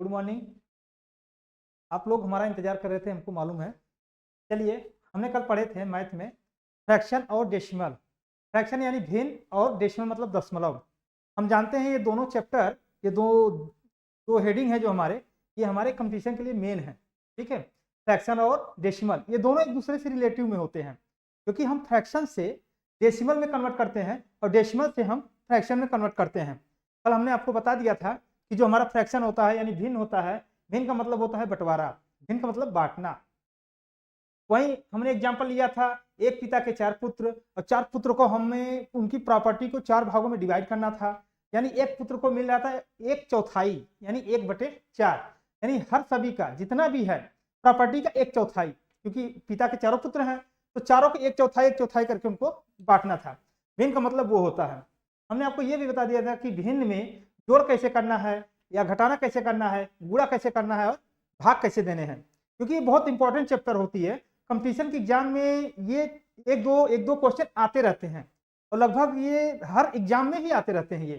Good morning. आप लोग हमारा इंतजार कर रहे थे, हमको मालूम है। चलिए, हमने कल पढ़े थे मैथ में फ्रैक्शन और डेसिमल। फ्रैक्शन यानी भिन्न और डेसिमल मतलब दशमलव। हम जानते हैं ये दोनों चैप्टर, ये दो हेडिंग है जो ये हमारे कंपटीशन के लिए मेन है। ठीक है, फ्रैक्शन और डेसिमल ये दोनों एक दूसरे से रिलेटिव में होते हैं, क्योंकि हम फ्रैक्शन से डेसिमल में कन्वर्ट करते हैं और डेसिमल से हम फ्रैक्शन में कन्वर्ट करते हैं। कल हमने आपको बता दिया था कि जो हमारा फ्रैक्शन होता है यानी भिन्न होता है, भिन्न का मतलब होता है बंटवारा, भिन्न का मतलब बांटना। वहीं हमने एग्जाम्पल लिया था एक पिता के 4 पुत्र, और 4 पुत्र को हमें उनकी प्रॉपर्टी को 4 भागों में डिवाइड करना था। यानी एक पुत्र को मिल रहा था 1/4 यानी 1/4, यानी हर सभी का जितना भी है प्रॉपर्टी का 1/4, क्योंकि पिता के 4 पुत्र हैं तो चारों को 1/4 करके उनको बांटना था। भिन्न का मतलब वो होता है। हमने आपको ये भी बता दिया था कि भिन्न में जोड़ कैसे करना है या घटाना कैसे करना है, गुणा कैसे करना है और भाग कैसे देने हैं, क्योंकि ये बहुत इंपॉर्टेंट चैप्टर होती है। कंपटीशन के एग्जाम में ये एक दो क्वेश्चन आते रहते हैं और लगभग ये हर एग्जाम में ही आते रहते हैं ये।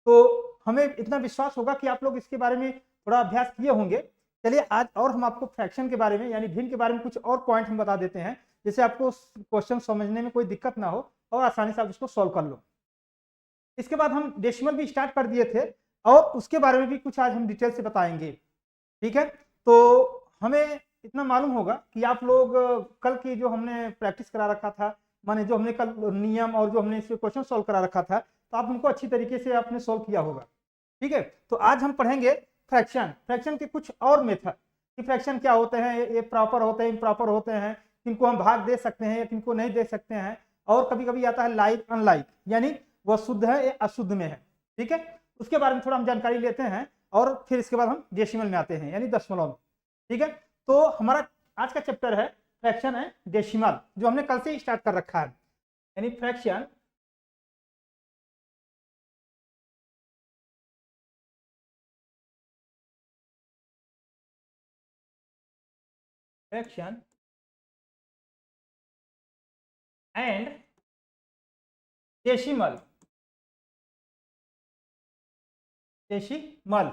तो हमें इतना विश्वास होगा कि आप लोग इसके बारे में थोड़ा अभ्यास किए होंगे। चलिए, आज और हम आपको फ्रैक्शन के बारे में यानी भिन्न के बारे में कुछ और पॉइंट हम बता देते हैं, जिससे आपको क्वेश्चन समझने में कोई दिक्कत ना हो और आसानी से आप इसको सॉल्व कर लो। इसके बाद हम डेसिमल भी स्टार्ट कर दिए थे और उसके बारे में भी कुछ आज हम डिटेल से बताएंगे। ठीक है, तो हमें इतना मालूम होगा कि आप लोग कल की जो हमने प्रैक्टिस करा रखा था, माने जो हमने कल नियम और जो हमने इसके क्वेश्चन सॉल्व करा रखा था, तो आप उनको अच्छी तरीके से आपने सॉल्व किया होगा। ठीक है, तो आज हम पढ़ेंगे फ्रैक्शन, फ्रैक्शन के कुछ और मेथड कि फ्रैक्शन क्या होते हैं, ये प्रॉपर होते हैं, इम्प्रॉपर होते हैं, किनको हम भाग दे सकते हैं या किनको नहीं दे सकते हैं, और कभी कभी आता है लाइक अनलाइक, यानी वह शुद्ध है या अशुद्ध में है। ठीक है, उसके बारे में थोड़ा हम जानकारी लेते हैं और फिर इसके बाद हम डेसिमल में आते हैं यानी दशमलव में। ठीक है, तो हमारा आज का चैप्टर है फ्रैक्शन है डेसिमल, जो हमने कल से ही स्टार्ट कर रखा है, यानी fraction fraction and decimal. Decimal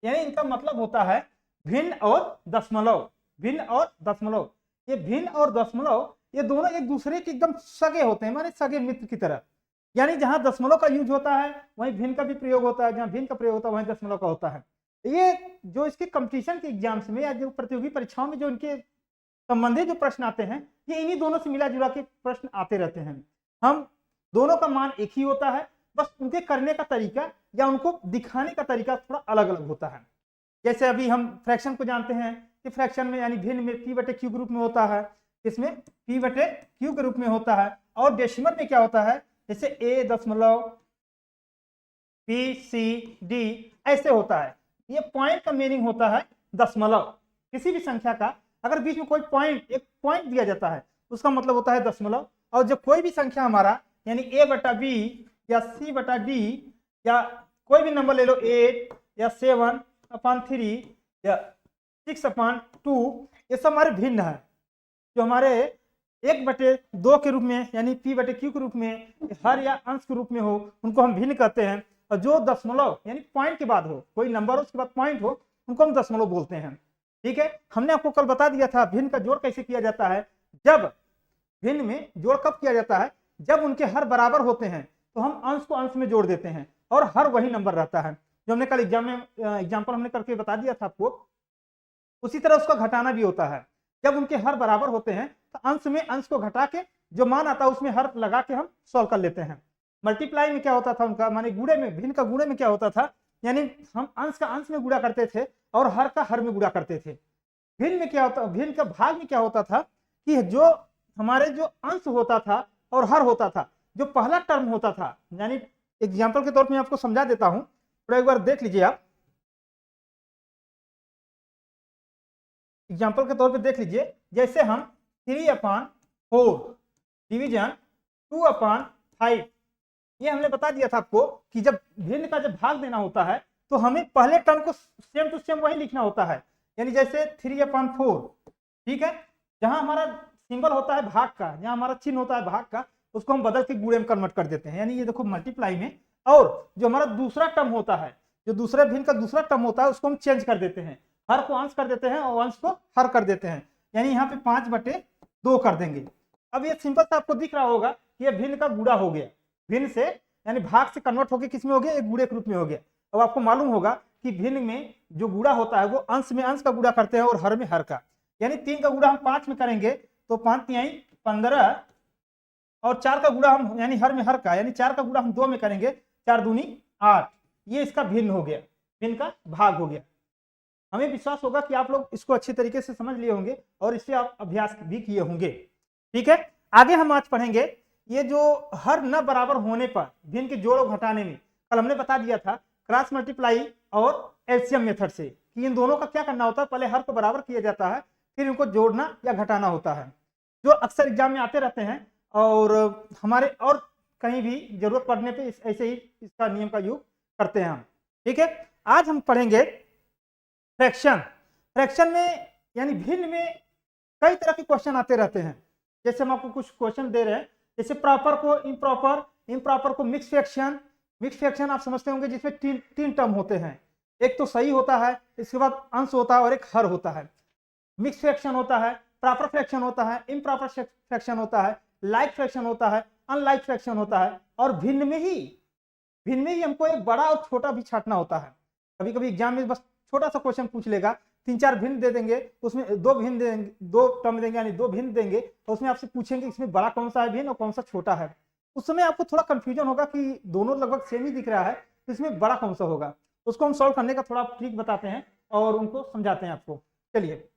यानी इनका मतलब होता है भिन्न और दशमलव, भिन्न और दशमलव। ये भिन्न और दशमलव ये दोनों एक दूसरे के एकदम सगे होते हैं, माने सगे मित्र की तरह। यानी जहां दशमलव का यूज होता है वहीं भिन्न का भी प्रयोग होता है, जहां भिन्न का प्रयोग होता है वहीं दशमलव का होता है। ये जो इसके कंपटीशन के एग्जाम्स में या जो प्रतियोगी परीक्षाओं में जो इनके संबंधित जो प्रश्न आते हैं, ये इन्हीं दोनों से मिला जुला के प्रश्न आते रहते हैं। हम दोनों का मान एक ही होता है, बस उनके करने का तरीका या उनको दिखाने का तरीका थोड़ा अलग अलग होता है। जैसे अभी हम फ्रैक्शन को जानते हैं कि फ्रैक्शन में यानी भिन्न में p/q ग्रुप में होता है, इसमें p/q के रूप में होता है। और डेसिमल में क्या होता है, जैसे a.d ऐसे होता है। ये पॉइंट का मीनिंग होता है दशमलव। किसी भी संख्या का अगर बीच में कोई पॉइंट, एक पॉइंट दिया जाता है, उसका मतलब होता है दशमलव। और जब कोई भी संख्या हमारा यानी a/b या c/d या कोई भी नंबर ले लो 8 या 7/3 या 6/2, ये सब हमारे भिन्न है। जो हमारे 1/2 के रूप में यानी p/q के रूप में हर या अंश के रूप में हो, उनको हम भिन्न कहते हैं। और जो दशमलव यानी पॉइंट के बाद हो, कोई नंबर हो उसके बाद पॉइंट हो, उनको हम दशमलव बोलते हैं। ठीक है, हमने आपको कल बता दिया था भिन्न का जोड़ कैसे किया जाता है। जब भिन्न में जोड़ कब किया जाता है, जब उनके हर बराबर होते हैं तो हम अंश को अंश में जोड़ देते हैं और हर वही नंबर रहता है, जो हमने कल एग्जाम में एग्जाम्पल हमने करके बता दिया था आपको। उसी तरह उसका घटाना भी होता है। जब उनके हर बराबर होते हैं तो अंश में अंश को घटा के जो मान आता है उसमें हर लगा के हम सॉल्व कर लेते हैं। मल्टीप्लाई में क्या होता था उनका, माने गुणे में, भिन्न का गुणे में क्या होता था, यानी हम अंश का अंश में गुणा करते थे और हर का हर में गुणा करते थे। भिन्न में क्या होता, भिन्न का भाग में क्या होता था कि जो हमारे जो अंश होता था और हर होता था, जो पहला टर्म होता था, यानी एग्जाम्पल के तौर पर आपको समझा देता हूं, तो एक बार देख लीजिए आप। एग्जाम्पल के तौर पे देख लीजिए, जैसे हम 3/4 डिवीजन 2/5, ये हमने बता दिया था आपको कि जब भिन्न का जब भाग देना होता है तो हमें पहले टर्म को सेम टू सेम वही लिखना होता है। यानी जैसे 3/4, ठीक है, जहां हमारा सिंबल होता है भाग का, जहां हमारा चिन्ह होता है भाग का, उसको हम बदल के गुणे में कन्वर्ट कर देते हैं। यानी ये देखो मल्टीप्लाई में, और जो हमारा दूसरा टर्म होता है, जो दूसरे भिन्न का दूसरा टर्म होता है उसको हम चेंज कर देते हैं, हर को अंश कर देते हैं और अंश को हर कर देते हैं, यानी यहाँ पे 5/2 कर देंगे। अब ये सिंपल सा आपको दिख रहा होगा कि ये भिन्न का गुणा हो गया, भिन्न से यानी भाग से कन्वर्ट होकर किस में हो गया, एक गुणे के रूप में हो गया। अब आपको मालूम होगा कि भिन्न में जो गुणा होता है वो अंश में अंश का गुणा करते हैं और हर में हर का, यानी 3 का गुणा हम 5 में करेंगे तो 5 तिहाई 15 और 4 का गुणा हम यानी हर में हर का, यानी 4 का गुणा हम 2 में करेंगे, 4 दूनी 8। ये इसका भिन्न हो गया, भिन्न का भाग हो गया। हमें विश्वास होगा कि आप लोग इसको अच्छी तरीके से समझ लिए होंगे और इससे आप अभ्यास भी किए होंगे। ठीक है, आगे हम आज पढ़ेंगे ये जो हर न बराबर होने पर भिन्न के जोड़ और घटाने में, कल हमने बता दिया था क्रॉस मल्टीप्लाई और एलसीएम मेथड से कि इन दोनों का क्या करना होता है, पहले हर को बराबर किया जाता है फिर इनको जोड़ना या घटाना होता है, जो अक्सर एग्जाम में आते रहते हैं और हमारे और कहीं भी जरूरत पड़ने पे ऐसे ही इसका नियम का यूज करते हैं हम। ठीक है, आज हम पढ़ेंगे फ्रैक्शन। फ्रैक्शन में यानी भिन्न में कई तरह के क्वेश्चन आते रहते हैं। जैसे हम आपको कुछ क्वेश्चन दे रहे हैं, जैसे प्रॉपर को इम्प्रॉपर, इम्प्रॉपर को मिक्स फ्रैक्शन। मिक्स फ्रैक्शन आप समझते होंगे जिसमें तीन टर्म होते हैं, एक तो सही होता है, इसके बाद अंश होता है और एक हर होता है। मिक्स फ्रैक्शन होता है, प्रॉपर फ्रैक्शन होता है, इम्प्रॉपर फ्रैक्शन होता है, लाइक फ्रैक्शन होता है, अनलाइक फ्रैक्शन होता है, और भिन्न में ही हमको एक बड़ा और छोटा भी छांटना होता है। कभी कभी एग्जाम में बस छोटा सा क्वेश्चन पूछ लेगा, 3-4 भिन्न दे देंगे, उसमें 2 भिन्न देंगे, 2 टर्म देंगे यानी 2 भिन्न देंगे, तो उसमें आपसे पूछेंगे इसमें बड़ा कौन सा है भिन्न और कौन सा छोटा है। उस समय आपको थोड़ा कंफ्यूजन होगा कि दोनों लगभग सेम ही दिख रहा है, तो इसमें बड़ा कौन सा होगा। उसको हम सॉल्व करने का थोड़ा ट्रिक बताते हैं और उनको समझाते हैं आपको। चलिए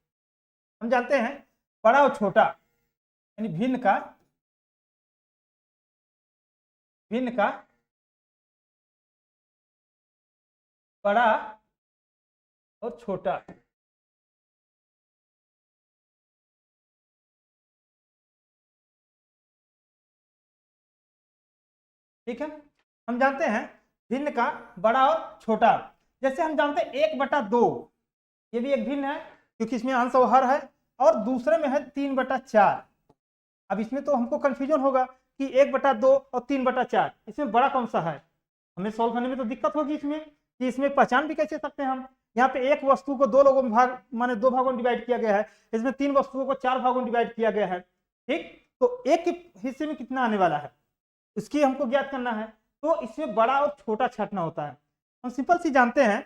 हम जानते हैं बड़ा और छोटा यानी भिन्न का बड़ा और छोटा। ठीक है, हम जानते हैं भिन्न का बड़ा और छोटा। जैसे हम जानते हैं 1/2, ये भी एक भिन्न है क्योंकि इसमें अंश और हर है, और दूसरे में है 3/4। अब इसमें तो हमको कंफ्यूजन होगा कि 1/2 और 3/4 इसमें बड़ा कौन सा है। हमें सॉल्व करने में तो दिक्कत होगी इसमें कि इसमें पहचान भी कैसे सकते हैं हम। यहाँ पे एक वस्तु को 2 लोगों में माने 2 भागों में डिवाइड किया गया है, इसमें 3 वस्तुओं को 4 भागों में डिवाइड किया गया है। ठीक, तो एक के हिस्से में कितना आने वाला है इसकी हमको ज्ञात करना है, तो इसमें बड़ा और छोटा छांटना होता है। हम सिंपल सी जानते हैं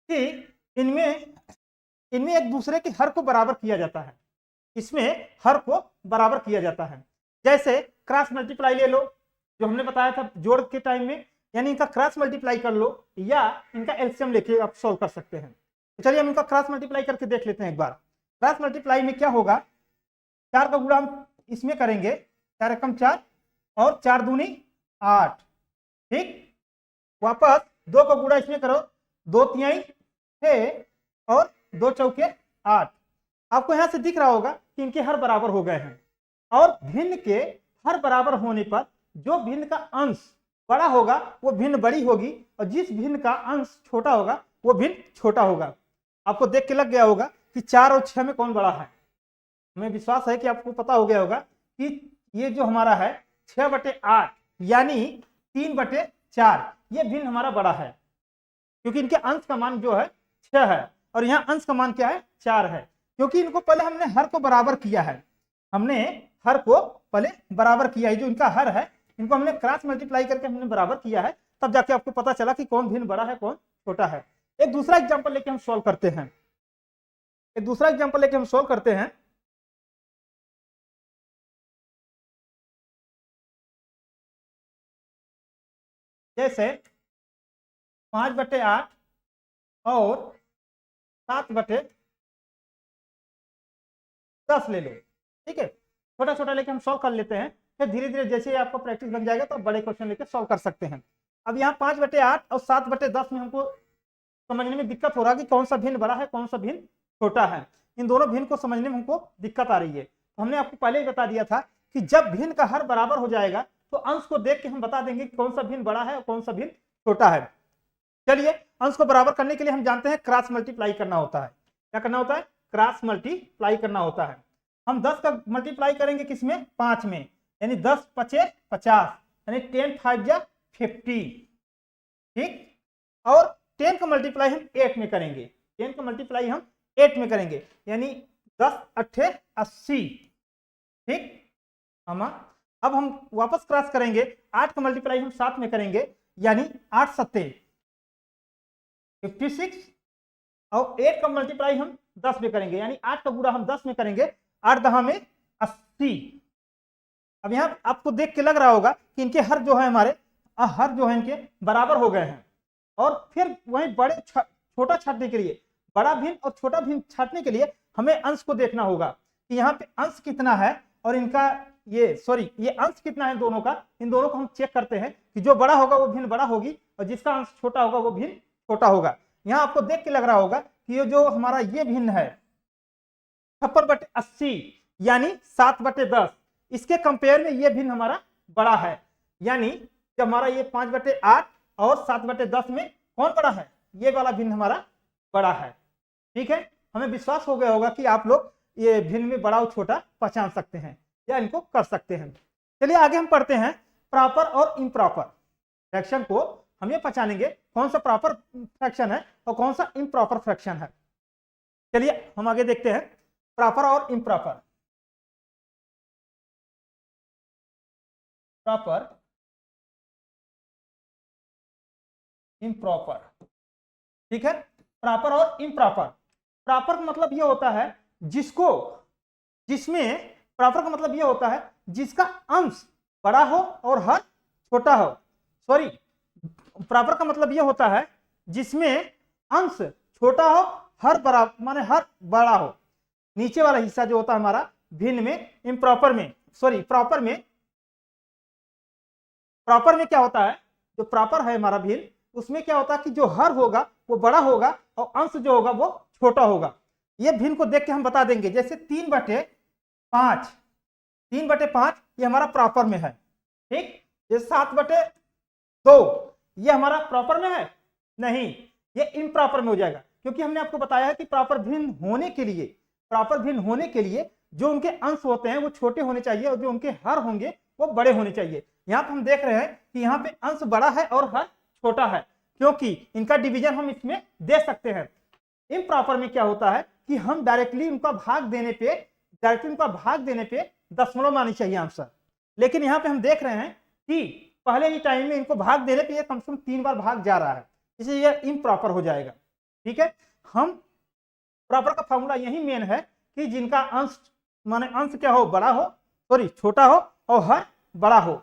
कि इनमें एक दूसरे के हर को बराबर किया जाता है, इसमें हर को बराबर किया जाता है। जैसे क्रॉस मल्टीप्लाई ले लो, जो हमने बताया था जोड़ के टाइम में, यानी इनका क्रॉस मल्टीप्लाई कर लो या इनका एलसीएम लेके आप सॉल्व कर सकते हैं। तो चलिए हम इनका क्रॉस मल्टीप्लाई करके देख लेते हैं एक बार। क्रॉस मल्टीप्लाई में क्या होगा, 4 का गुणा हम इसमें करेंगे, 4 एकम 4 और 4 दूनी 8। ठीक, वापस 2 का गुणा इसमें करो, 2 तिहाई 6 और 2 चौके 8। आपको यहां से दिख रहा होगा कि इनके हर बराबर हो गए हैं, और भिन्न के हर बराबर होने पर जो भिन्न का अंश बड़ा होगा वो भिन्न बड़ी होगी, और जिस भिन्न का अंश छोटा होगा वो भिन्न छोटा होगा। आपको देख के लग गया होगा कि 4 और 6 में कौन बड़ा है। हमें विश्वास है कि आपको पता हो गया होगा कि ये जो हमारा है 6/8 यानी 3/4, ये भिन्न हमारा बड़ा है, क्योंकि इनके अंश का मान जो है 6 है और यहाँ अंश का मान क्या है 4 है, क्योंकि इनको पहले हमने हर को बराबर किया है। हमने हर को पहले बराबर किया है, जो इनका हर है इनको हमने क्रॉस मल्टीप्लाई करके हमने बराबर किया है, तब जाके आपको पता चला कि कौन भिन्न बड़ा है कौन छोटा है। एक दूसरा एग्जांपल लेके हम सॉल्व करते हैं, जैसे 5/8 और 7/10 ले लो। ठीक है, छोटा छोटा लेके हम सॉल्व कर लेते हैं, फिर धीरे धीरे जैसे आपका प्रैक्टिस बन जाएगा तो बड़े क्वेश्चन लेके सॉल्व कर सकते हैं। अब यहाँ 5/8 और 7/10 में हमको समझने में दिक्कत हो रहा है कि कौन सा भिन्न बड़ा है कौन सा भिन्न छोटा है। इन दोनों भिन्न को समझने में हमको दिक्कत आ रही है। तो हमने आपको पहले ही बता दिया था कि जब भिन्न का हर बराबर हो जाएगा तो अंश को देख के हम बता देंगे कि कौन सा भिन्न बड़ा है और कौन सा भिन्न छोटा है। चलिए, अंश को बराबर करने के लिए हम जानते हैं क्रॉस मल्टीप्लाई करना होता है। क्या करना होता है, क्रॉस मल्टीप्लाई करना होता है। हम 10 का मल्टीप्लाई करेंगे किसमें, 5 में, यानी 10 × 5 = 50, यानी 10 × 5 = 50। ठीक, और 10 का मल्टीप्लाई हम 8 में करेंगे, 10 का मल्टीप्लाई हम 8 में करेंगे, यानी 10 अट्ठे 80। ठीक, अब हम वापस क्रॉस करेंगे, 8 का मल्टीप्लाई हम 7 में करेंगे, यानी 8 सत्ते 56, और 8 का मल्टीप्लाई हम 10 में करेंगे, यानी 8 का गुणा हम 10 में करेंगे, 8 दहा में 80। अब यहाँ आपको देख के लग रहा होगा कि इनके हर जो है हमारे हर जो है इनके बराबर हो गए हैं, और फिर वही बड़े छोटा छाटने के लिए, बड़ा भिन्न और छोटा भिन्न छाटने के लिए हमें अंश को देखना होगा कि यहाँ पे अंश कितना है और इनका ये अंश कितना है दोनों का। इन दोनों को हम चेक करते हैं कि जो बड़ा होगा वो भिन्न बड़ा होगी और जिसका अंश छोटा होगा वो भिन्न छोटा होगा। यहाँ आपको देख के लग रहा होगा कि ये जो हमारा ये भिन्न है 56/80 यानी 7/10, इसके कंपेयर में ये भिन्न हमारा बड़ा है, यानी जब हमारा ये 5/8 और 7/10 में कौन बड़ा है, ये वाला भिन्न हमारा बड़ा है। ठीक है, हमें विश्वास हो गया होगा कि आप लोग ये भिन्न में बड़ा और छोटा पहचान सकते हैं या इनको कर सकते हैं। चलिए आगे हम पढ़ते हैं प्रॉपर और इम्प्रॉपर फ्रैक्शन को। हम ये पहचानेंगे कौन सा प्रॉपर फ्रैक्शन है और कौन सा इम्प्रॉपर फ्रैक्शन है। चलिए हम आगे देखते हैं प्रॉपर और इम्प्रॉपर। प्रॉपर इम्प्रॉपर, ठीक है, प्रॉपर और इम्प्रॉपर। प्रॉपर का मतलब यह होता है जिसमें प्रॉपर का मतलब यह होता है जिसका अंश बड़ा हो और हर छोटा हो। सॉरी, प्रॉपर का मतलब यह होता है जिसमें अंश छोटा हो हर बराबर माने हर बड़ा हो। नीचे वाला हिस्सा जो होता है हमारा भिन्न में, इम्प्रॉपर में प्रॉपर में क्या होता है, जो प्रॉपर है हमारा भिन्न, उसमें क्या होता है कि जो हर होगा वो बड़ा होगा और अंश जो होगा वो छोटा होगा। ये भिन्न को देख के हम बता देंगे, जैसे 3/5 ये हमारा प्रॉपर में है। ठीक, ये 7/2 ये हमारा प्रॉपर में है नहीं, ये इम्प्रॉपर में हो जाएगा, क्योंकि हमने आपको बताया है कि प्रॉपर भिन्न होने के लिए जो उनके अंश होते हैं वो छोटे होने चाहिए और जो उनके हर होंगे वो बड़े होने चाहिए। यहाँ पे हम देख रहे हैं कि यहाँ पे अंश बड़ा है और हर छोटा है, क्योंकि इनका डिवीजन हम इसमें दे सकते हैं। इम्प्रॉपर में क्या होता है कि हम डायरेक्टली उनका भाग देने पे दशमलव में आनी चाहिए आंसर, लेकिन यहाँ पे हम देख रहे हैं कि पहले ही टाइम में इनको भाग देने पे कम से कम 3 बार भाग जा रहा है, इसलिए यह इम्प्रॉपर हो जाएगा। ठीक है, हम प्रॉपर का फॉर्मूला यही मेन है कि जिनका अंश माने अंश क्या हो, बड़ा हो, सॉरी छोटा हो और हर बड़ा हो।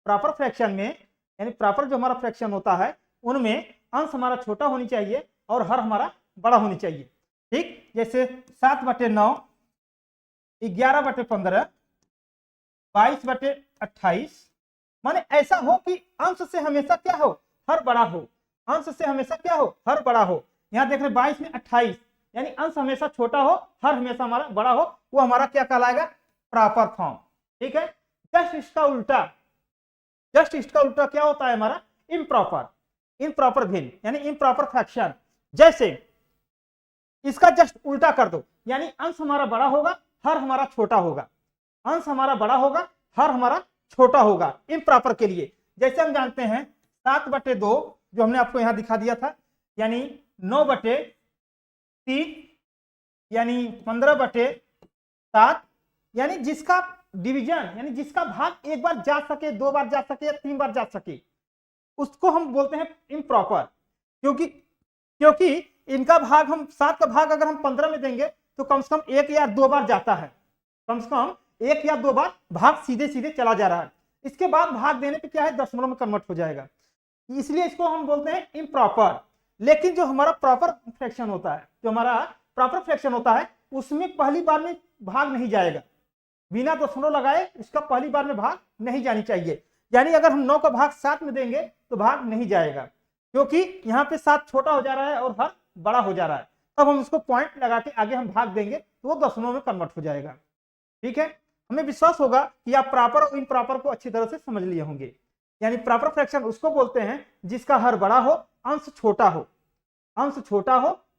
प्रॉपर फ्रैक्शन में यानी प्रॉपर जो हमारा फ्रैक्शन होता है उनमें अंश हमारा छोटा होनी चाहिए और हर हमारा बड़ा होनी चाहिए। ठीक, जैसे 7/9, 11/15, 22/28, माने ऐसा हो कि अंश से हमेशा क्या हो, हर बड़ा हो, अंश से हमेशा क्या हो, हर बड़ा हो। यहाँ देख रहे 22 में 28 यानी अंश हमेशा छोटा हो, हर हमेशा हमारा बड़ा हो, वो हमारा क्या कहलाएगा, प्रॉपर फॉर्म। ठीक है, जस्ट इसका उल्टा क्या होता है हमारा, इम्प्रॉपर भिन्न यानी इम्प्रॉपर फ्रैक्शन। जैसे इसका जस्ट उल्टा कर दो, यानी अंश हमारा बड़ा होगा, हर हमारा छोटा होगा, अंश हमारा बड़ा होगा, हर हमारा छोटा होगा इम्प्रॉपर के लिए। जैसे हम जानते हैं 7/2 जो हमने आपको यहां दिखा दिया था, यानी 9/3 यानी 15/7, यानी जिसका डिवीजन यानी जिसका भाग एक बार जा सके, 2 बार जा सके या 3 बार जा सके, उसको हम बोलते हैं इम्प्रॉपर। क्योंकि इनका भाग हम 7 का भाग अगर हम 15 में देंगे तो कम से कम 1 या 2 बार जाता है, कम से कम 1 या 2 बार भाग सीधे चला जा रहा है। इसके बाद भाग देने पे क्या है, दशमलव में कन्वर्ट हो जाएगा, इसलिए इसको हम बोलते हैं इम्प्रॉपर। लेकिन जो हमारा प्रॉपर फ्रैक्शन होता है उसमें पहली बार में भाग नहीं जाएगा, बिना दशमलव लगाए उसका पहली बार में भाग नहीं जानी चाहिए। यानी अगर हम 9 का भाग 7 में देंगे तो भाग नहीं जाएगा, क्योंकि यहाँ पे 7 छोटा हो जा रहा है और हर बड़ा हो जा रहा है। तब हम उसको पॉइंट लगा के आगे हम भाग देंगे तो वो दशमलव में कन्वर्ट हो जाएगा। ठीक है, हमें विश्वास होगा कि आप प्रॉपर और इम्प्रॉपर को अच्छी तरह से समझ लिए होंगे। यानी प्रॉपर फ्रैक्शन उसको बोलते हैं जिसका हर बड़ा हो, अंश छोटा हो,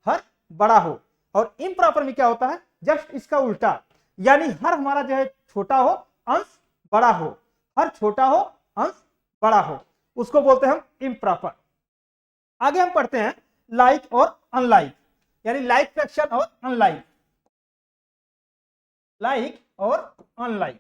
हर बड़ा हो। और इम्प्रॉपर में क्या होता है, जस्ट इसका उल्टा, यानी हर हमारा जो है छोटा हो, अंश बड़ा हो, हर छोटा हो, अंश बड़ा हो, उसको बोलते हैं हम इम्प्रॉपर। आगे हम पढ़ते हैं लाइक और अनलाइक, यानी लाइक फ्रैक्शन और अनलाइक, लाइक और अनलाइक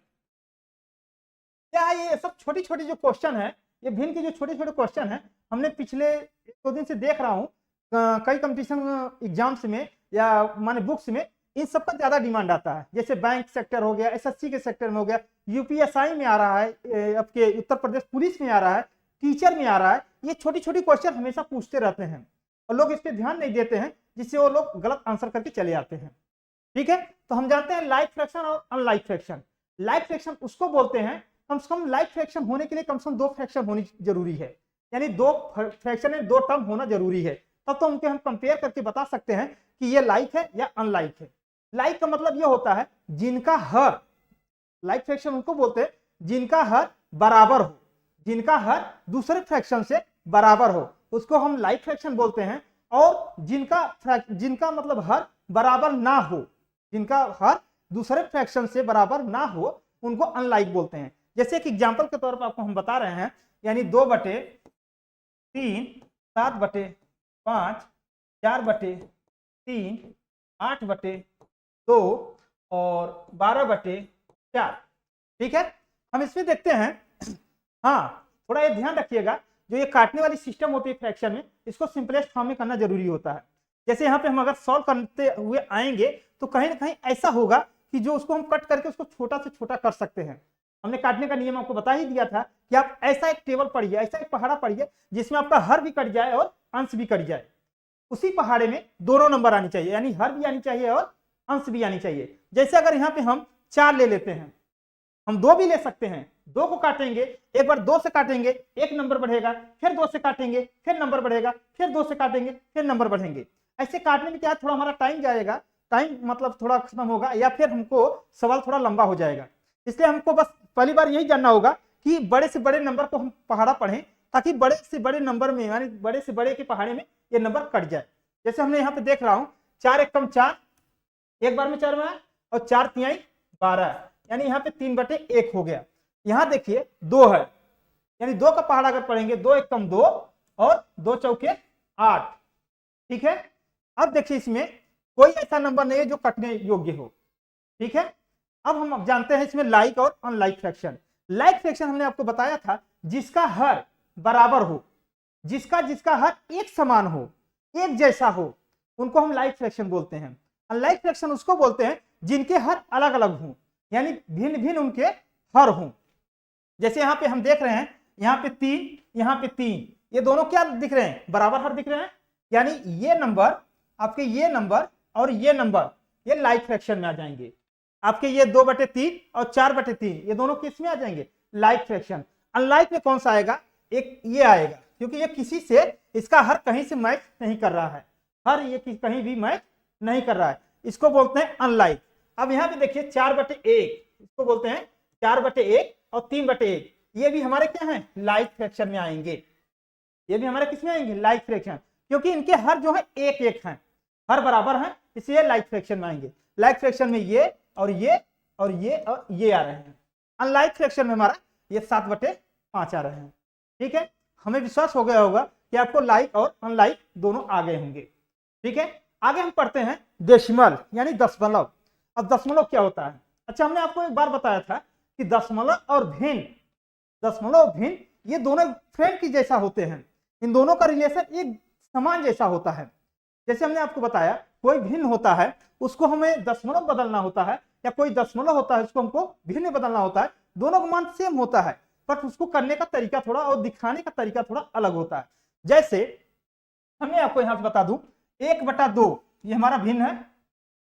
क्या है। ये सब छोटी छोटी जो क्वेश्चन है, ये भिन्न के जो छोटे छोटे क्वेश्चन है, हमने पिछले 1-2 दिन से देख रहा हूँ कई कंपटीशन एग्जाम्स में या माने बुक्स में इन सब का ज्यादा डिमांड आता है। जैसे बैंक सेक्टर हो गया, एसएससी के सेक्टर में हो गया, यूपीएसआई में आ रहा है, आपके उत्तर प्रदेश पुलिस में आ रहा है, टीचर में आ रहा है। ये छोटी छोटी क्वेश्चन हमेशा पूछते रहते हैं और लोग इस पर ध्यान नहीं देते हैं, जिससे वो लोग गलत आंसर करके चले आते हैं। ठीक है, तो हम जानते हैं लाइक फ्रैक्शन और अनलाइक फ्रैक्शन। लाइक फ्रैक्शन उसको बोलते हैं, कम से कम लाइक फ्रैक्शन होने के लिए कम से कम 2 फ्रैक्शन होनी जरूरी है, यानी 2 फ्रैक्शन में 2 टर्म होना जरूरी है, तब तो उनके हम कंपेयर करके बता सकते हैं कि ये लाइक है या अनलाइक है। लाइक का मतलब ये होता है जिनका हर, लाइक फ्रैक्शन उनको बोलते हैं जिनका हर बराबर हो, जिनका हर दूसरे फ्रैक्शन से बराबर हो, उसको हम लाइक फ्रैक्शन बोलते हैं। और जिनका मतलब हर बराबर ना हो, जिनका हर दूसरे फ्रैक्शन से बराबर ना हो, उनको अनलाइक बोलते हैं। जैसे एक एग्जांपल के तौर पर आपको हम बता रहे हैं, यानी 2/3, 7/5, 4/3, 8/2 और 12/4। ठीक है, हम इसमें देखते हैं, हाँ थोड़ा ये ध्यान रखिएगा, जो ये काटने वाली सिस्टम होती है फ्रैक्शन में, इसको सिंपलेस्ट फॉर्म में करना जरूरी होता है। जैसे यहाँ पे हम अगर सॉल्व करते हुए आएंगे तो कहीं ना कहीं ऐसा होगा कि जो उसको हम कट करके उसको छोटा से छोटा कर सकते हैं। हमने काटने का नियम आपको बता ही दिया था कि आप ऐसा एक टेबल पढ़िए, ऐसा एक पहाड़ा पढ़िए जिसमें आपका हर भी कट जाए और अंश भी कट जाए। उसी पहाड़े में दोनों नंबर आनी चाहिए, यानी हर भी आनी चाहिए और अंश भी आनी चाहिए। जैसे अगर यहाँ पे हम 4 ले लेते हैं, हम 2 भी ले सकते हैं, 2 को काटेंगे, एक बार 2 से काटेंगे 1 नंबर बढ़ेगा, फिर 2 से काटेंगे फिर नंबर बढ़ेगा, फिर 2 से काटेंगे फिर नंबर बढ़ेंगे। ऐसे काटने में क्या थोड़ा हमारा टाइम जाएगा, टाइम मतलब थोड़ा खत्म होगा, या फिर हमको सवाल थोड़ा लंबा हो जाएगा। इसलिए हमको बस पहली बार यही जानना होगा कि बड़े से बड़े नंबर को हम पहाड़ा पढ़ें, ताकि बड़े से बड़े नंबर में, यानी बड़े से बड़े के पहाड़े में ये नंबर कट जाए। जैसे हमने यहाँ पे देख रहा हूँ 4 एकम 4, एक बार में 4 में और 4 तिहाई 12, यानी यहाँ पे 3/1 हो गया। यहाँ देखिए 2 है, यानी 2 का पहाड़ा अगर पढ़ेंगे 2 एकम 2 और 2 चौके 8। ठीक है, अब देखिए इसमें कोई ऐसा नंबर नहीं है जो कटने योग्य हो। ठीक है, अब हम जानते हैं इसमें लाइक और अनलाइक फ्रैक्शन। लाइक फ्रैक्शन हमने आपको बताया था जिसका हर बराबर हो, जिसका हर एक समान हो, एक जैसा हो, उनको हम लाइक फ्रैक्शन बोलते हैं। अनलाइक फ्रैक्शन उसको बोलते हैं जिनके हर अलग अलग हों, यानी भिन्न भिन्न उनके हर हों। जैसे यहाँ पे हम देख रहे हैं, यहाँ पे 3, यहाँ पे 3, ये दोनों क्या दिख रहे हैं, बराबर हर दिख रहे हैं, यानी ये नंबर, आपके ये नंबर और ये नंबर, ये लाइक फ्रैक्शन में आ जाएंगे। आपके ये 2/3 और 4/3, ये दोनों किस में आ जाएंगे, लाइक फ्रैक्शन। अनलाइक में कौन सा आएगा, एक ये आएगा, क्योंकि ये किसी से, इसका हर कहीं से मैच नहीं कर रहा है, हर ये कहीं भी मैच नहीं कर रहा है, इसको बोलते हैं अनलाइक। अब यहाँ पे देखिए 4/1, इसको बोलते हैं 4/1 और 3/1, ये भी हमारे क्या है, लाइक फ्रैक्शन में आएंगे। ये भी हमारे किस में आएंगे, लाइक फ्रैक्शन, क्योंकि इनके हर जो है एक एक हैं, हर बराबर हैं, इसलिए लाइक फ्रैक्शन में आएंगे। लाइक फ्रैक्शन में ये और ये और ये और ये आ रहे हैं। अनलाइक फ्रैक्शन में हमारा ये 7/5 आ रहे हैं। ठीक है, हमें विश्वास हो गया होगा कि आपको लाइक और अनलाइक दोनों आ गए होंगे। ठीक है, आगे हम पढ़ते हैं डेसिमल, यानी दशमलव। अब दशमलव क्या होता है, अच्छा हमने आपको एक बार बताया था कि दशमलव और भिन्न, दशमलव भिन्न ये दोनों फ्रेंड की जैसा होते हैं, इन दोनों का रिलेशन एक समान जैसा होता है। जैसे हमने आपको बताया कोई भिन्न होता है उसको हमें दशमलव बदलना होता है, या कोई दशमलव होता है उसको हमको भिन्न बदलना होता है, दोनों का मान सेम होता है, पर उसको करने का तरीका थोड़ा और दिखाने का तरीका थोड़ा अलग होता है। जैसे हमें आपको यहां से बता दूं 1/2 ये हमारा भिन्न है,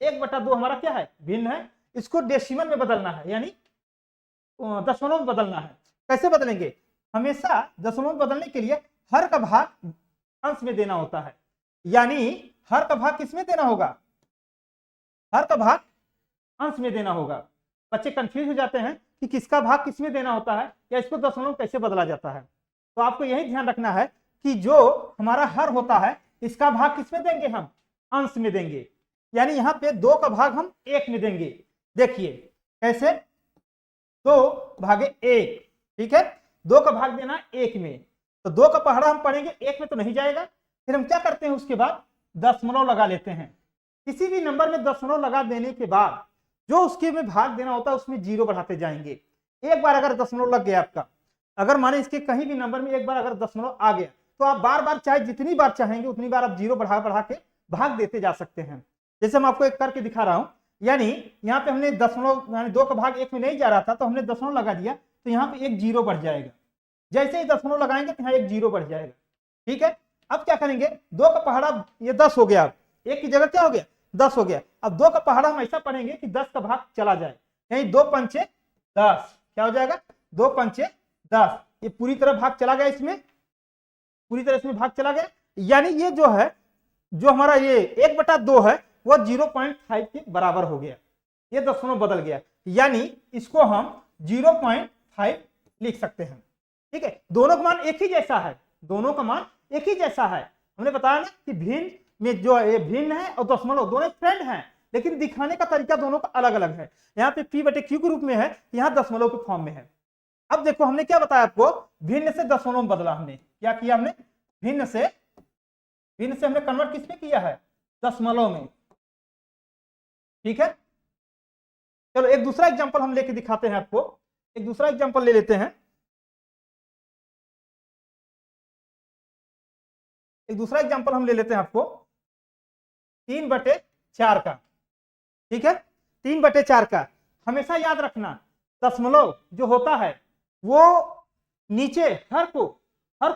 1/2 हमारा क्या है, भिन्न है, इसको डेसिमल में बदलना है, यानी दशमलव में बदलना है। कैसे बदलेंगे, हमेशा दशमलव में बदलने के लिए हर का भाग अंश में देना होता है, यानी हर का भाग किसमें देना होगा, हर का भाग अंश में देना होगा। बच्चे कंफ्यूज हो जाते हैं कि किसका भाग किसमें देना होता है या इसको दशमलव कैसे बदला जाता है। तो आपको यही ध्यान रखना है कि जो हमारा हर होता है इसका भाग किसमें देंगे, हम अंश में देंगे, यानी यहाँ पे 2 का भाग हम 1 में देंगे। देखिए कैसे, 2/1, ठीक है, 2 का भाग देना 1 में, तो 2 का पहाड़ा हम पढ़ेंगे 1 में तो नहीं जाएगा, फिर हम क्या करते हैं, उसके बाद दशमलव लगा लेते हैं। किसी भी नंबर में दशमलव लगा देने के बाद जो उसके में भाग देना होता है उसमें जीरो बढ़ाते जाएंगे। एक बार अगर दशमलव लग गया आपका, अगर माने इसके कहीं भी नंबर में एक बार अगर दशमलव आ गया तो आप बार बार चाहे जितनी बार चाहेंगे उतनी बार आप जीरो बढ़ा बढ़ा के भाग देते जा सकते हैं। जैसे हम आपको एक करके दिखा रहा हूं, यानी यहाँ पे हमने दशमलव यानी 2 का भाग 1 में नहीं जा रहा था तो हमने दशमलव लगा दिया तो यहाँ पे एक जीरो बढ़ जाएगा। जैसे ही दशमलव लगाएंगे तो यहाँ एक जीरो बढ़ जाएगा। ठीक है, अब क्या करेंगे, 2 का पहाड़ा ये 10 हो गया, अब एक की जगह क्या हो गया 10 हो गया। अब 2 का पहाड़ा हम ऐसा पढ़ेंगे कि 10 का भाग चला जाए, यानी 2 पंचे 10, क्या हो जाएगा 2 पंचे 10, ये पूरी तरह भाग चला गया, इसमें पूरी तरह इसमें भाग चला गया। यानी ये जो है, जो हमारा ये 1/2 है वो 0.5 के बराबर हो गया, ये दशमलव बदल गया, यानी इसको हम 0.5 लिख सकते हैं। ठीक है, दोनों का मान एक ही जैसा है, दोनों का मान एक ही जैसा है। हमने बताया ना कि भिन्न में जो ये भिन्न है और दशमलव दोनों फ्रेंड हैं, लेकिन दिखाने का तरीका दोनों का अलग अलग है। यहाँ पे p/q के रूप में है, यहाँ दशमलव के फॉर्म में है। अब देखो हमने क्या बताया आपको, भिन्न से दशमलव में बदला, हमने क्या किया, हमने भिन्न से हमने कन्वर्ट किसमें किया है, दशमलव में। ठीक है, चलो एक दूसरा एग्जांपल हम लेके दिखाते हैं आपको, एक दूसरा एग्जांपल ले लेते हैं, एक दूसरा एग्जांपल हम ले लेते हैं आपको 3/4 का। ठीक है, 3/4 का हमेशा याद रखना, दशमलव जो होता है वो नीचे हर को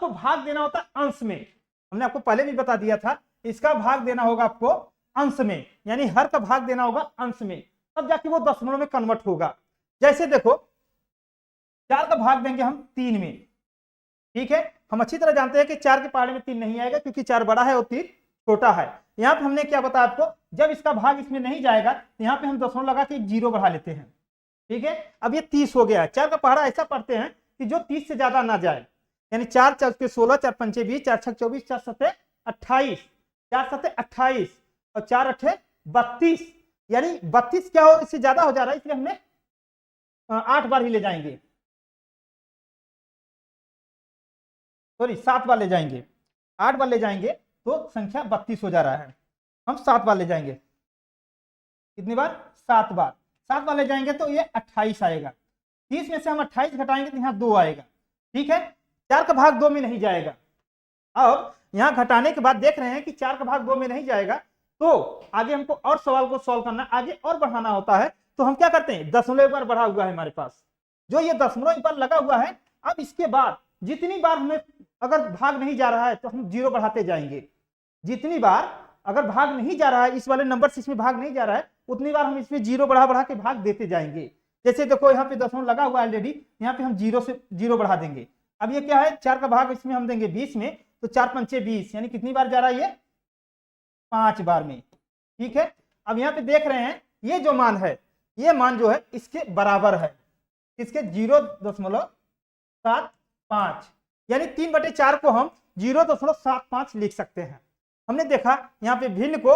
भाग देना होता है अंश में। हमने आपको पहले भी बता दिया था, इसका भाग देना होगा आपको अंश में, यानी हर का भाग देना होगा अंश में, तब जाके वो दशमलव में कन्वर्ट होगा। जैसे देखो 4 का भाग देंगे हम 3 में। ठीक है, हम अच्छी तरह जानते हैं कि 4 के पहाड़े में 3 नहीं आएगा, क्योंकि 4 बड़ा है और 3 छोटा है। यहाँ पे हमने क्या बताया आपको, जब इसका भाग इसमें नहीं जाएगा तो यहाँ पे हम दशमलव लगा के एक जीरो बढ़ा लेते हैं। ठीक है, अब ये 30 हो गया। 4 का पहाड़ा ऐसा पढ़ते हैं कि जो 30 से ज्यादा ना जाए, यानी 4 4 के 16, 4 पंचे 20, 4 6 24, 4 7 28, 4 7 28 और 4 8 32, यानी 32 क्या हो, इससे ज्यादा हो जा रहा है, इसलिए हमने 8 बार ही ले जाएंगे, सॉरी 7 बार ले जाएंगे, 8 बार ले जाएंगे तो संख्या 32 हो जा रहा है। हम 7 बार ले जाएंगे, कितनी बार, 7 बार, 7 बार ले जाएंगे तो ये 28 आएगा। 30 में से हम 28 घटाएंगे तो यहाँ 2 आएगा। ठीक है, 4 का भाग 2 में नहीं जाएगा। अब यहाँ घटाने के बाद देख रहे हैं कि 4 का भाग 2 में नहीं जाएगा, तो आगे हमको और सवाल को सॉल्व करना, आगे और बढ़ाना होता है। तो हम क्या करते हैं, दशमलव एक बार बढ़ा हुआ है हमारे पास, जो ये दशमलव एक बार लगा हुआ है, अब इसके बाद जितनी बार हमें अगर भाग नहीं जा रहा है तो हम जीरो बढ़ाते जाएंगे। जितनी बार अगर भाग नहीं जा रहा है, इस वाले नंबर से इसमें भाग नहीं जा रहा है, उतनी बार हम इसमें जीरो बढ़ा बढ़ा के भाग देते जाएंगे। जैसे देखो यहाँ पे दशमलव लगा हुआ है ऑलरेडी, यहाँ पे हम जीरो से जीरो बढ़ा देंगे। अब ये क्या है, 4 का भाग इसमें हम देंगे 20 में, तो 4 पंचे 20, यानी कितनी बार जा रहा है ये, 5 बार में। ठीक है, अब यहाँ पे देख रहे हैं ये जो मान है, ये मान जो है इसके बराबर है, इसके 0.75, यानी 3/4 को हम 0.75 लिख सकते हैं। हमने देखा यहाँ पे भिन्न को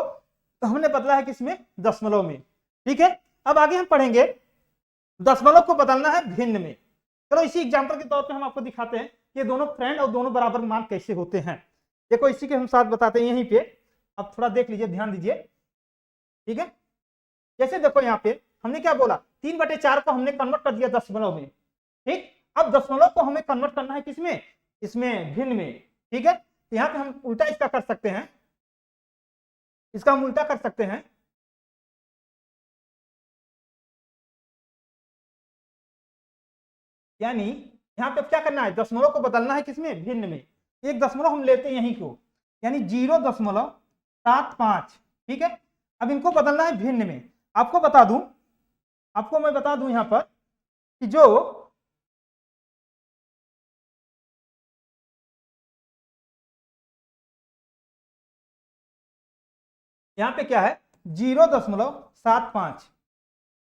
हमने बदला है किसमें, दशमलव में। ठीक है, अब आगे हम पढ़ेंगे दशमलव को बदलना है भिन्न में। चलो इसी एग्जांपल के तौर पे हम आपको दिखाते हैं कि दोनों फ्रेंड और दोनों बराबर मान कैसे होते हैं। देखो इसी के हम साथ बताते हैं यहीं पे, अब थोड़ा देख लीजिए, ध्यान दीजिए। ठीक है, जैसे देखो यहाँ पे हमने क्या बोला, 3/4 को हमने कन्वर्ट कर दिया दशमलव में। ठीक, अब दशमलव को हमें कन्वर्ट करना है किसमें, इसमें भिन्न में। ठीक है, यहाँ पे हम उल्टा इसका कर सकते हैं, इसका हम उल्टा कर सकते हैं। यानी यहाँ पे क्या करना है, दशमलव को बदलना है किसमें, भिन्न में। एक दशमलव हम लेते हैं यहीं को, यानी 0.75। ठीक है, अब इनको बदलना है भिन्न में। आपको बता दूं, आपको मैं बता दूं यहाँ पर कि जो यहाँ पे क्या है 0.75,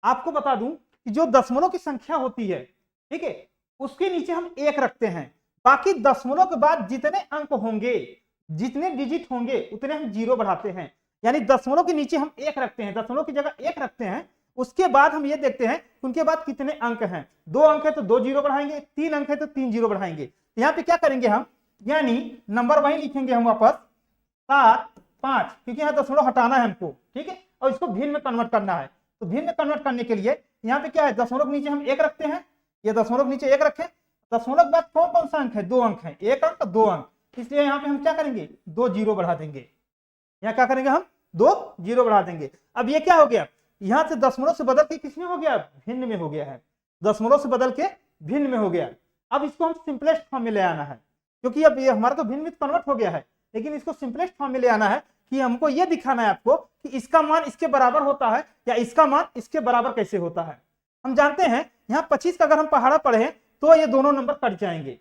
आपको बता दूं कि जो दशमलव की संख्या होती है, ठीक है, उसके नीचे हम 1 रखते हैं। बाकी दशमलव के बाद जितने अंक होंगे, जितने डिजिट होंगे, उतने हम जीरो बढ़ाते हैं। यानी दशमलव के नीचे हम 1 रखते हैं, दशमलव की जगह 1 रखते हैं। उसके बाद हम ये देखते हैं उनके बाद कितने अंक हैं। 2 अंक है तो 2 जीरो बढ़ाएंगे, 3 अंक है तो 3 जीरो बढ़ाएंगे। यहाँ पे क्या करेंगे हम, यानी नंबर वहीं लिखेंगे हम वापस 7 5, क्योंकि यहाँ दशमलव हटाना है हमको, ठीक है, और इसको भिन्न में कन्वर्ट करना है। तो भिन्न में कन्वर्ट करने के लिए यहाँ पे क्या है, दशमलव के नीचे हम 1 रखते हैं, ये दशमलव के नीचे 1 रखें, दशमलव के बाद कौन कौन सा अंक है, 2 अंक है, 1 अंक 2 अंक, इसलिए यहाँ पे हम क्या करेंगे, 2 जीरो बढ़ा देंगे, यहाँ क्या करेंगे हम 2 जीरो बढ़ा देंगे। अब ये क्या हो गया, यहाँ से दशमलव से बदल के किसमें हो गया, भिन्न में हो गया है, दशमलव से बदल के भिन्न में हो गया। अब इसको हम सिंपलेस्ट फॉर्म में ले आना है, क्योंकि अब ये हमारा तो भिन्न में कन्वर्ट हो गया है, लेकिन इसको सिंपलेस्ट फॉर्म में ले आना है कि हमको ये दिखाना है आपको कि इसका मान इसके बराबर होता है या इसका मान इसके बराबर कैसे होता है। हम जानते हैं यहाँ 25 का अगर हम पहाड़ा पढ़े तो ये दोनों नंबर कट जाएंगे।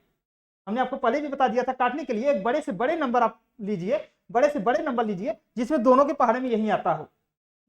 हमने आपको पहले भी बता दिया था, काटने के लिए एक बड़े से बड़े नंबर आप लीजिए, बड़े से बड़े नंबर लीजिए जिसमें दोनों के पहाड़े में यही आता हो,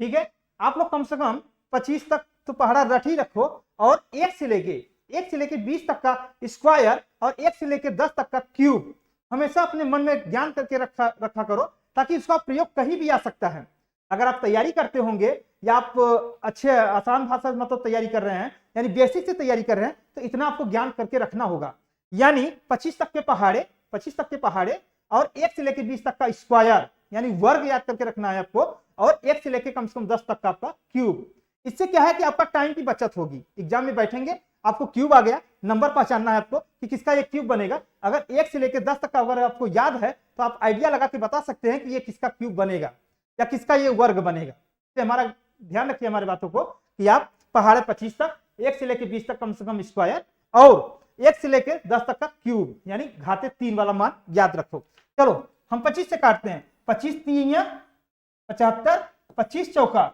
ठीक है। आप लोग कम से कम 25 तक तो पहाड़ा रट ही रखो, और 1 से लेके 20 तक का स्क्वायर और 1 से लेके 10 तक का क्यूब हमेशा अपने मन में ज्ञान करके रखा करो, ताकि इसका प्रयोग कहीं भी आ सकता है। अगर आप तैयारी करते होंगे या आप अच्छे आसान भाषा में मतलब तैयारी कर रहे हैं, यानी बेसिक से तैयारी कर रहे हैं, तो इतना आपको ज्ञान करके रखना होगा। यानी 25 तक के पहाड़े और 1 से लेके 20 तक का स्क्वायर यानी वर्ग याद करके रखना है आपको, और 1 से लेके कम से कम 10 तक का आपका क्यूब। इससे क्या है कि आपका टाइम की बचत होगी। एग्जाम में बैठेंगे, आपको क्यूब आ गया, नंबर पहचानना है आपको कि किसका ये क्यूब बनेगा। अगर 1 से लेकर 10 तक का अगर आपको याद है तो आप आइडिया लगा के बता सकते हैं कि ये किसका क्यूब बनेगा या किसका ये वर्ग बनेगा। तो हमारा ध्यान रखिए हमारे बातों को कि आप पहाड़े 25 तक, 1 से लेकर 20 तक कम से कम स्क्वायर और 1 से लेकर 10 तक का क्यूब यानी घाते 3 वाला मान याद रखो। चलो हम 25 से काटते हैं, 25 3 75, 25 चौका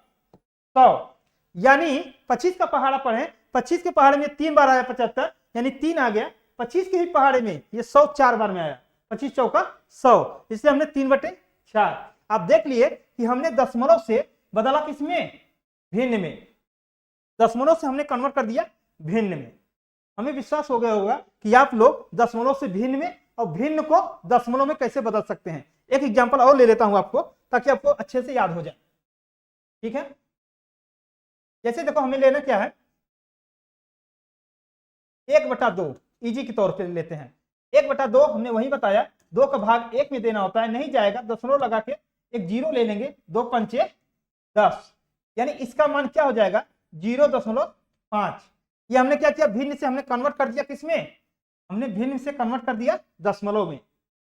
100, यानी 25 का पहाड़ा पढ़े, 25 के पहाड़े में 3 बार आया 75 यानी 3 आ गया, 25 के ही पहाड़े में ये 100 4 बार में आया, 25 चौका 100, इसलिए हमने 3/4। आप देख लिए कि हमने दशमलव से बदला किसमें, भिन्न में, दशमलव से हमने कन्वर्ट कर दिया भिन्न में। हमें विश्वास हो गया होगा कि आप लोग दशमलव से भिन्न में और भिन्न को दशमलव में कैसे बदल सकते हैं। एक एग्जांपल और ले लेता हूं आपको ताकि आपको अच्छे से याद हो जाए, ठीक है। जैसे देखो हमें लेना क्या है, 1/2 इजी के तौर पे लेते हैं। 1/2 हमने वही बताया, 2 का भाग 1 में देना होता है, नहीं जाएगा दशमलव लगा के एक जीरो ले लेंगे, 2 पंचे 10, यानी इसका मान क्या हो जाएगा 0.5। ये हमने क्या किया, भिन्न से हमने कन्वर्ट कर दिया किसमें, हमने भिन्न से कन्वर्ट कर दिया दशमलव में।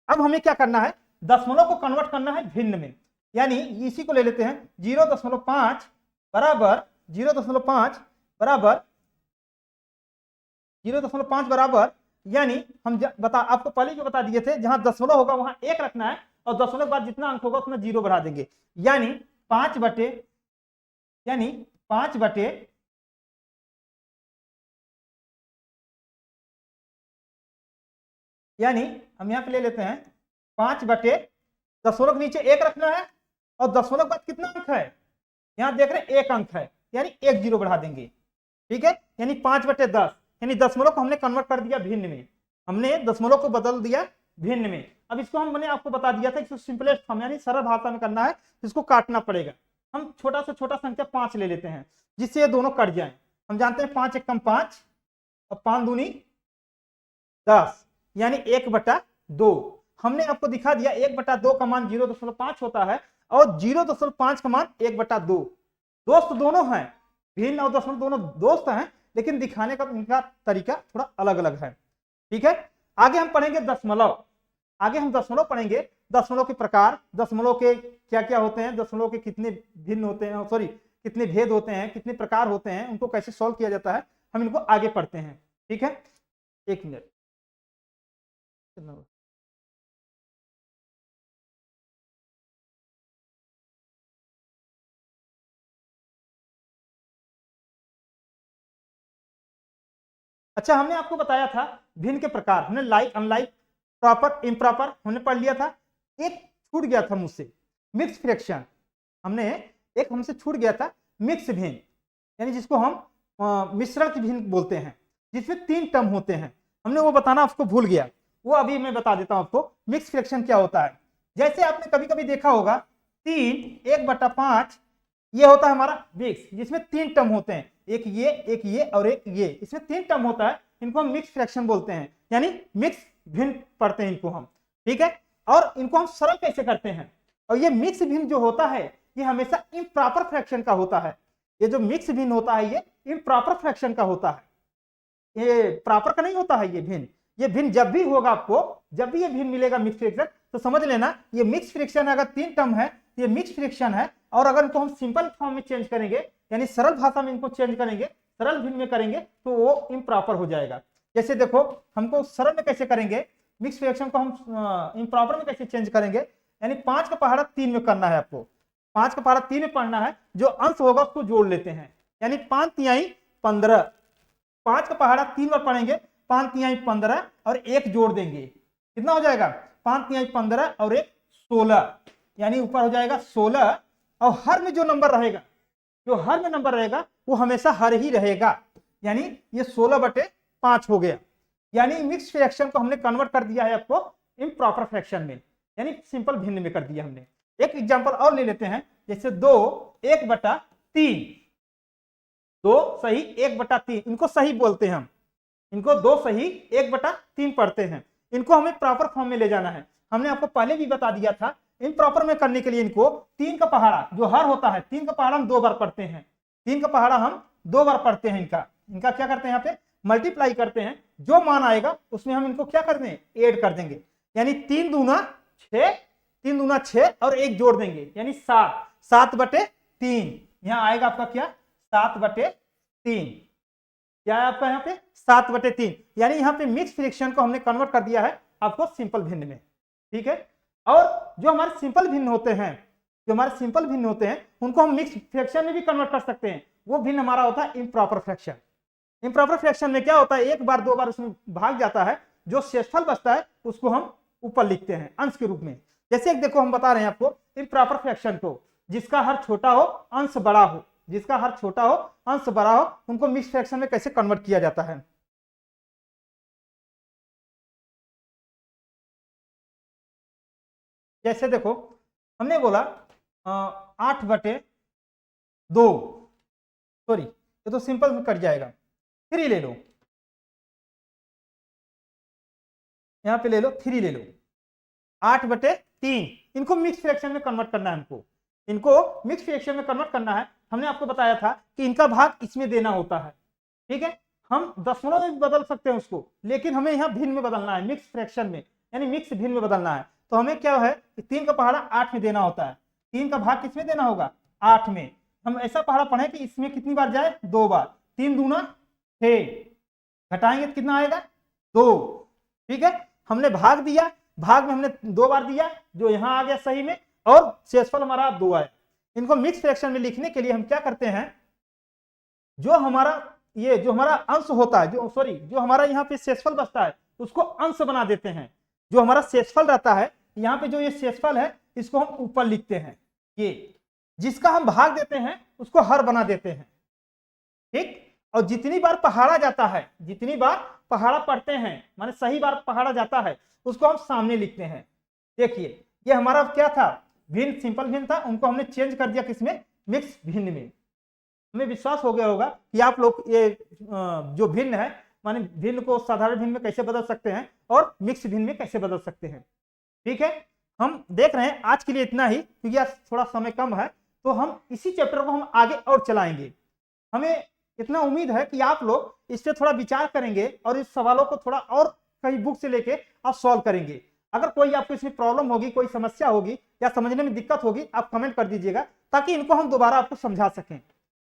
अब हमें क्या करना है, दशमलव को कन्वर्ट करना है भिन्न में, यानी इसी को ले लेते हैं 0.5 बराबर 0.5 बराबर 0.5 बराबर, यानी हम आपको पहले भी बता दिए थे जहां दशमलव होगा वहां 1 रखना है और दशमलव के बाद जितना अंक होगा उतना 0 बढ़ा देंगे, यानी 5 बटे यानी हम यहाँ पे ले लेते हैं 5 बटे दशमलव के नीचे 1 रखना है और दशमलव के बाद कितना अंक है, यहाँ देख रहे हैं 1 अंक है, यानी 1 जीरो बढ़ा देंगे, ठीक है। यानी 5/10 यानी दशमलव को हमने कन्वर्ट कर दिया भिन्न में, हमने दशमलव को बदल दिया भिन्न में। अब इसको मैंने आपको बता दिया था, इसको सिंपलेस्ट फॉर्म यानी सरल भाषा में करना है, इसको काटना पड़ेगा। हम छोटा से छोटा संख्या 5 ले लेते हैं जिससे ये दोनों कट जाए। हम जानते हैं 5 एकम 5 और 5 दूनी 10 यानी 1/2। हमने आपको दिखा दिया 1/2 का मान 0.5 होता है और 0.5 का मान 1/2। दोस्त दोनों हैं, भिन्न और दशमलव दोनों दोस्त हैं, लेकिन दिखाने का इनका तरीका थोड़ा अलग अलग है, ठीक है। आगे हम पढ़ेंगे दशमलव, आगे हम दशमलव पढ़ेंगे, दशमलव के प्रकार, दशमलव के क्या क्या होते हैं, दशमलव के कितने भिन्न होते हैं, सॉरी कितने भेद होते हैं, कितने प्रकार होते हैं, उनको कैसे सॉल्व किया जाता है, हम इनको आगे पढ़ते हैं, ठीक है। 1 मिनट। अच्छा हमने आपको बताया था भिन्न के प्रकार, हमने लाइक अनलाइक प्रॉपर इम्प्रॉपर हमने पढ़ लिया था। एक छूट गया था मुझसे, मिक्स फ्रैक्शन, हमसे छूट गया था मिक्स भिन्न, यानी जिसको हम मिश्रित भिन्न बोलते हैं, जिसमें 3 टर्म होते हैं, हमने वो बताना आपको भूल गया, वो अभी मैं बता देता हूं आपको मिक्स फ्रैक्शन क्या होता है। जैसे आपने कभी कभी देखा होगा 3 1/5 ये होता है हमारा मिक्स, जिसमें 3 टर्म होते हैं, एक ये और एक ये, इसमें 3 टर्म होता है, इनको हम मिक्स फ्रैक्शन बोलते हैं, यानी मिक्स भिन्न पढ़ते हैं इनको हम, ठीक है। और इनको हम सरल कैसे करते हैं, और ये मिक्स भिन्न जो होता है ये हमेशा इम्प्रॉपर फ्रैक्शन का होता है। ये जो मिक्स भिन्न होता है ये इम्प्रॉपर फ्रैक्शन का होता है, ये प्रॉपर का नहीं होता है। ये भिन्न, ये भिन्न जब भी होगा आपको, जब भी ये भिन्न मिलेगा मिक्स फ्रैक्शन, तो समझ लेना ये मिक्स फ्रैक्शन अगर 3 टर्म है ये मिक्स फ्रैक्शन है। और अगर इनको हम सिंपल फॉर्म में चेंज करेंगे, यानी सरल भाषा में इनको चेंज करेंगे, सरल भिन्न में करेंगे, तो वो इम्प्रॉपर हो जाएगा। जैसे देखो, हमको सरल में कैसे करेंगे, मिक्स फ्रैक्शन को हम इम्प्रॉपर में कैसे चेंज करेंगे, यानी 5 का पहाड़ा 3 में करना है आपको। 5 का पहाड़ा 3 में पढ़ना है, जो अंश होगा उसको जोड़ लेते हैं, यानी 5 तिहाई 15। 5 का पहाड़ा 3 बार पढ़ेंगे, 5 तिहाई 15 और 1 जोड़ देंगे, कितना हो जाएगा 5 तिहाई 15 और 1 16, यानी ऊपर हो जाएगा 16। और हर में जो नंबर रहेगा, जो हर में नंबर रहेगा वो हमेशा हर ही रहेगा, यानी ये 16/5 हो गया। यानी मिक्स फ्रैक्शन को हमने कन्वर्ट कर दिया है आपको इम्प्रॉपर फ्रैक्शन में, यानी सिंपल भिन्न में कर दिया हमने। एक एग्जांपल और ले लेते हैं, जैसे 2 1/3, 2 सही 1/3, इनको सही बोलते हैं हम, इनको 2 सही 1/3 पढ़ते हैं। इनको हमें प्रॉपर फॉर्म में ले जाना है। हमने आपको पहले भी बता दिया था, इम्प्रॉपर में करने के लिए इनको 3 का पहाड़ा जो हर होता है, 3 का पहाड़ा हम 2 बार पढ़ते हैं, 3 का पहाड़ा हम 2 बार पढ़ते हैं। इनका क्या करते हैं, यहाँ पे मल्टीप्लाई करते हैं, जो मान आएगा उसमें हम इनको क्या कर देंगे, ऐड कर देंगे, यानी 3 दूना 6, 3 दूना 6 और 1 जोड़ देंगे, यानी 7, 7/3। यहाँ आएगा आपका क्या 7/3, क्या है आपका यहाँ पे 7/3। यानी यहाँ पे मिक्स फ्रैक्शन को हमने कन्वर्ट कर दिया है आपको सिंपल भिन्न में, ठीक है। और जो हमारे सिंपल भिन्न होते हैं, जो हमारे सिंपल भिन्न होते हैं उनको हम मिक्स फ्रैक्शन में भी कन्वर्ट कर सकते हैं। वो भिन्न हमारा होता है इम्प्रॉपर फ्रैक्शन। इम्प्रॉपर फ्रैक्शन में क्या होता है, 1 बार 2 बार उसमें भाग जाता है, जो शेषफल बचता है उसको हम ऊपर लिखते हैं अंश के रूप में। जैसे एक देखो हम बता रहे हैं आपको इम्प्रॉपर फ्रैक्शन को, जिसका हर छोटा हो अंश बड़ा हो, जिसका हर छोटा हो अंश बड़ा हो, उनको मिक्स फ्रैक्शन में कैसे कन्वर्ट किया जाता है। जैसे देखो हमने बोला 8/2, सॉरी ये तो सिंपल में कट जाएगा, 3 ले लो, यहाँ पे ले लो 3 ले लो, 8/3। इनको मिक्स फ्रैक्शन में कन्वर्ट करना है हमको, इनको मिक्स फ्रैक्शन में कन्वर्ट करना है। हमने आपको बताया था कि इनका भाग इसमें देना होता है, ठीक है। हम दशमलव में बदल सकते हैं उसको, लेकिन हमें यहाँ भिन्न में बदलना है, मिक्स फ्रैक्शन में, यानी मिक्स भिन्न में बदलना है। तो हमें क्या है कि 3 का पहाड़ा 8 में देना होता है, 3 का भाग किसमें देना होगा 8 में। हम ऐसा पहाड़ा पढ़े कि इसमें कितनी बार जाए 2 बार, 3 दूना 6, घटाएंगे तो कितना आएगा 2, ठीक है। हमने भाग दिया, भाग में हमने 2 बार दिया, जो यहाँ आ गया सही में, और शेषफल हमारा 2 आया। इनको मिक्स फ्रैक्शन में लिखने के लिए हम क्या करते हैं, जो हमारा ये जो हमारा अंश होता है, जो सॉरी जो हमारा यहाँ पे शेषफल बचता है उसको अंश बना देते हैं। जो हमारा शेषफल रहता है यहाँ पे, जो ये शेषफल है इसको हम ऊपर लिखते हैं, ये जिसका हम भाग देते हैं उसको हर बना देते हैं, ठीक। और जितनी बार पहाड़ा जाता है, जितनी बार पहाड़ा पढ़ते हैं माने सही बार पहाड़ा जाता है, उसको हम सामने लिखते हैं। देखिए ये हमारा क्या था, भिन्न सिंपल भिन्न था, उनको हमने चेंज कर दिया किसमें, मिक्स भिन्न में। हमें विश्वास हो गया होगा कि आप लोग ये जो भिन्न है माने भिन्न को साधारण भिन्न में कैसे बदल सकते हैं और मिक्स भिन्न में कैसे बदल सकते हैं, ठीक है। हम देख रहे हैं आज के लिए इतना ही, क्योंकि आज थोड़ा समय कम है, तो हम इसी चैप्टर को हम आगे और चलाएंगे। हमें इतना उम्मीद है कि आप लोग इस पर थोड़ा विचार करेंगे और इस सवालों को थोड़ा और कहीं बुक से लेके आप सॉल्व करेंगे। अगर कोई आपको इसमें प्रॉब्लम होगी, कोई समस्या होगी या समझने में दिक्कत होगी, आप कमेंट कर दीजिएगा, ताकि इनको हम दोबारा आपको समझा सकें,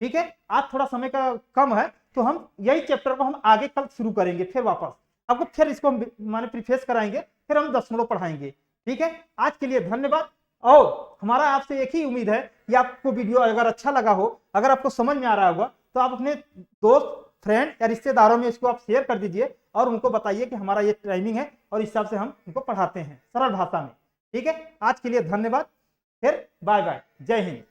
ठीक है। आज थोड़ा समय का कम है, तो हम यही चैप्टर को हम आगे कल शुरू करेंगे, फिर वापस आपको फिर इसको माने प्रीफेस कराएंगे, फिर हम दशमलव पढ़ाएंगे, ठीक है। आज के लिए धन्यवाद। और हमारा आपसे एक ही उम्मीद है कि आपको वीडियो अगर अच्छा लगा हो, अगर आपको समझ में आ रहा होगा, तो आप अपने दोस्त फ्रेंड या रिश्तेदारों में इसको आप शेयर कर दीजिए और उनको बताइए कि हमारा ये टाइमिंग है और इस हिसाब से हम उनको पढ़ाते हैं सरल भाषा में, ठीक है। आज के लिए धन्यवाद, फिर बाय बाय, जय हिंद।